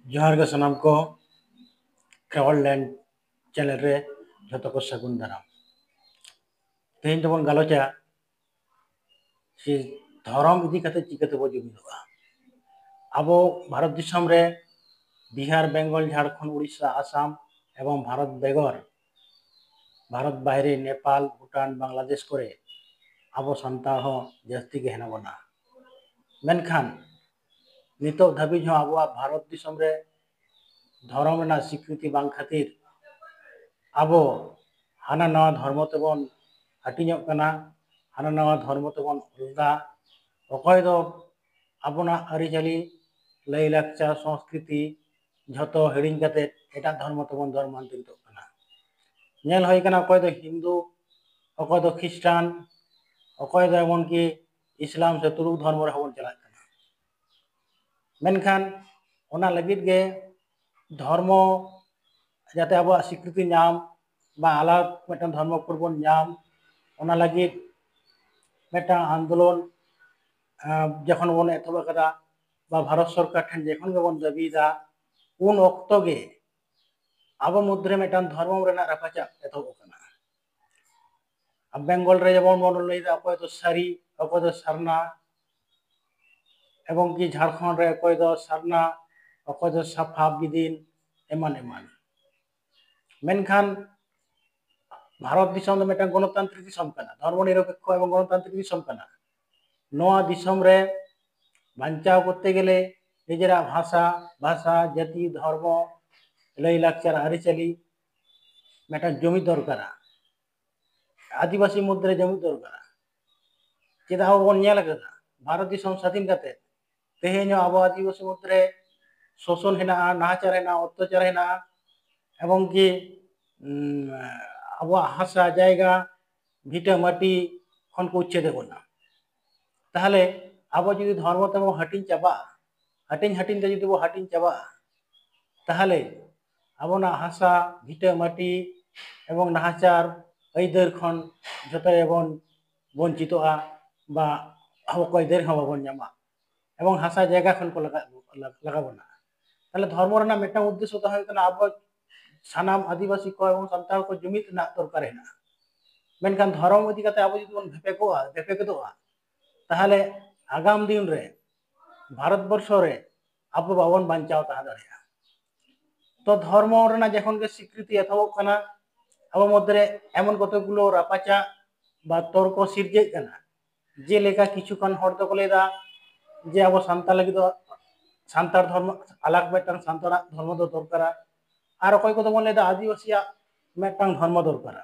जोहार गे सनाम को travel land channel रे जो को सगुन दाराम तेहन तबन गालोचा से धरम इदी कते चिकाते बो जुमिदोगा अब भारत दिसम रे बिहार बेंगल झारखंड उड़ीसा आसाम एवं भारत बेगर भारत बाहरे नेपाल भूटान बांग्लादेश करे अब सान्ताड़ हो जास्ती के हेना बना मेनखान नितो धाबी हो अब भारत दिसम रे धर्म ना स्वीकृति बांग खातिर अब हाना नवा धर्म तेबन हाटिñok kana हाना नवा धर्म तेबन उल्दा अकय दो आबना आरिचाली लय लाकचार संस्कृति झतो हिड़िñ काते एटा धर्म तेबन धर्मांतरित kana नेल होय kana अकय दो हिंदू अकय दो ख्रिस्टान अकय दो एमन की इस्लाम से तुरुक धर्म रे हबन चला kana मेनखान ओना लगित गे धर्म जाते अब स्वीकृति नाम बा आलाग मेटा धर्म कोबन नाम ओना लगित मेटा आंदोलन जखन बन एतब कदा बा भारत सरकार ठन जखन बन दाबीदा उन अक्तो गे अब मध्य मेटा धर्म रेना रापाचा एतब कना अब बेंगल रे जबन बन लैदा अकय तो सारी अकय तो सरना एवं की झारखंड रे अकय तो सरना अकय तो साफा बिदिन एमान एमान मेनखान भारत दिसम मेटा गणतांत्रिक दिसम कना धर्मनिरपेक्ष एवं गणतांत्रिक दिसम कना नोआ दिसम रे बांचाव करते गेले निजेरा भाषा भाषा जाति धर्म लय लाकचार आरिचाली मेटा जमी दरकार आदिवासी मध्य जमी दरकार चेदा बन नेल कदा भारत दिसम स्वाधीन करते तेहेñ अब आदिवासी मध्य शोषण हेना नाहाचार हेना अत्याचार हेना एवं की अब हासा जायगा भिटा माटी खन को उच्छेद बना ताहले अब जुदी धर्म तम हाटिñ चाबा हाटिñ हाटिñ ते जुदी बो हाटिñ चाबा ताहले अबना हासा भिटा माटी एवं नाहाचार ऐदर खन जतो एवं वंचितोआ बा अकय देर हवा बन नामा एवं हासा जायगा खन को लगा बना ताहले धर्म रेना मेटा उद्देश्य तो होय अब सानाम आदिवासी को एवं सान्ताड़ को जुमित ना दरकार है मेनखान धर्म इदी काते अब जुदी बन भेपेकेदोआ ताहले आगाम दिन रे भारत वर्ष रे अब बाबन बांचाव ताहा दाड़ेया तो धर्म रेना जखन के स्वीकृति एथबक kana अब मध्य एमन कतगुलो रापाचा बा तर्क सिरजे kana जे लेका किछुखान हर तो लेदा जे अब सान्ताड़ लगी दो सान्ताड़ धर्म अलग मेटांग सान्ताड़ धर्म दो दरकारा और अकय को बन लेदा आदिवासिया मेटांग धर्म दरकारा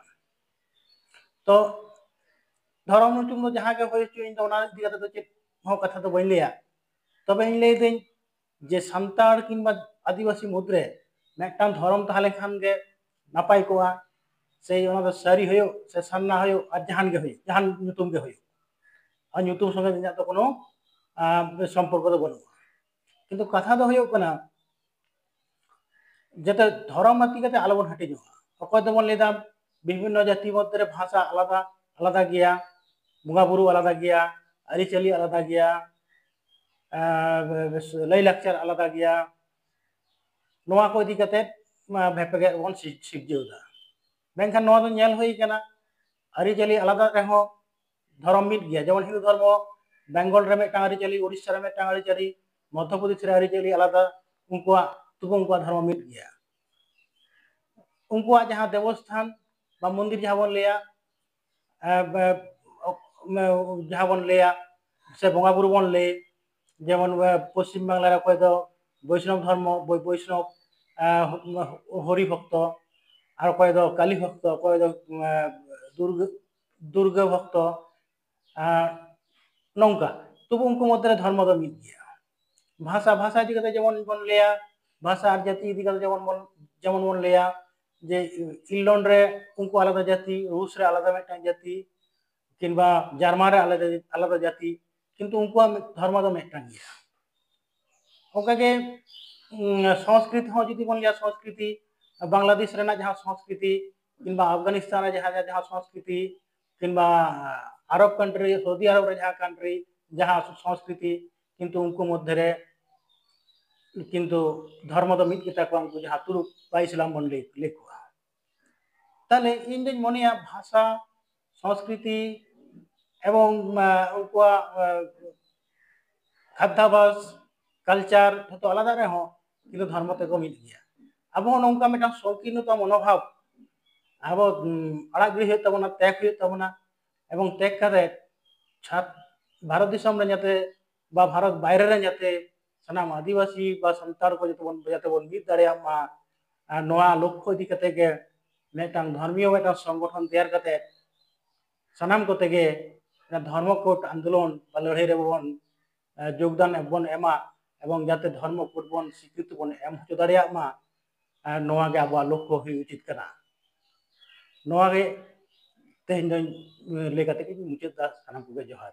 तो धर्म चुम जहाँ के होय इन दोना दिगा तो चेत हो कथा तो बइन लेया तबे इन ले देन जे सान्ताड़ किंबा आदिवासी मुद्रे मेटांग धर्म ताहले खान गे नापाय कोआ से ओना सारी होयो से सान्ना होयो और जहान गे होयो जहान नुतुम गे होयो और नुतुम संगे दिना तो कोनो सम्पर्क तो बनु किंतु कथा दो होयो कना जेते धर्म माति कते आलोबन हटे जो अकय तो बन लेदा विभिन्न जाति मध्य भाषा आलादा आलादा गया बुंगा बुरु आलादा गया आरिचाली आलादा गया लय लाकचार आलादा गया नोआ को इदी कते भेपेगे बन सिरजेउदा मेनखान नोआ दो नेल होई कना आरिचाली आलादा रेहो धर्म मिद गया जेमन हिंदू धर्म बेंगल रे मेटा आरिचाली उड़ीसा रे मेटा आरिचाली मध्य प्रदेश रे आरिचाली आलादा उनकुआ तुबो उनकुआ धर्म मिद गया उनकुआ जहां देवस्थान बा मंदिर जहां बन लेया जहां बन लेया से बंगा बुरु बन ले जेमन पश्चिम बांगला रे अकय दो वैष्णव धर्म वैष्णव हरि भक्त और अकय दो काली भक्त अकय दो दुर्गा भक्त नौका तबु उनको मध्य धर्म दो मिद गया भाषा भाषा इदी कते जेमन बन लेया भाषा और जाति इदी कते जेमन बन लेया जे इंग्लैंड रे उनको आलादा जाति रूस रे आलादा मेटा जाति किंबा जर्मन रे आलादा आलादा जाति किंतु उनको धर्म दो मेटा गया ओका के संस्कृति हो जुदी बन लिया संस्कृति बांग्लादेश रेना जहां संस्कृति किंबा अफगानिस्तान रे जहां संस्कृति किंबा अरब कंट्री सऊदी अरब रे जहां कंट्री जहां संस्कृति किंतु उनको मध्य रे किंतु धर्म दो मिद गेता को उनको जहाँ तुरुप इस्लाम बन लेकुआ ताले इन दिन मनिया भाषा संस्कृति एवं उनको खाद्याभ्यास कल्चर तो आलादा रहे हो किंतु धर्म ते को मिद गया अब नौका मिटा शौकीनता मनोभाव अब आड़ागी हुई तबना त्याग हुई तबना एवं त्याग करे छात भारत दिसम रे जाते बा भारत बाहर रे जाते सनाम आदिवासी बा संतार को जाते बन मिद दाड़िया मा नोआ लक्ष्य इदी कते गे मेटांग धर्मीय मेटांग संगठन तैयार कते सनाम को तेगे धर्म कोड आंदोलन बा लड़ाई रे बन योगदान बन एमा एवं जाते धर्म कोड बन स्वीकृति बन एम हो दाड़िया मा नोआ गे अब लक्ष्य हुई उचित कना नोआ गे तेहन लेकाते की मुचाद दा सनाम को जोहार।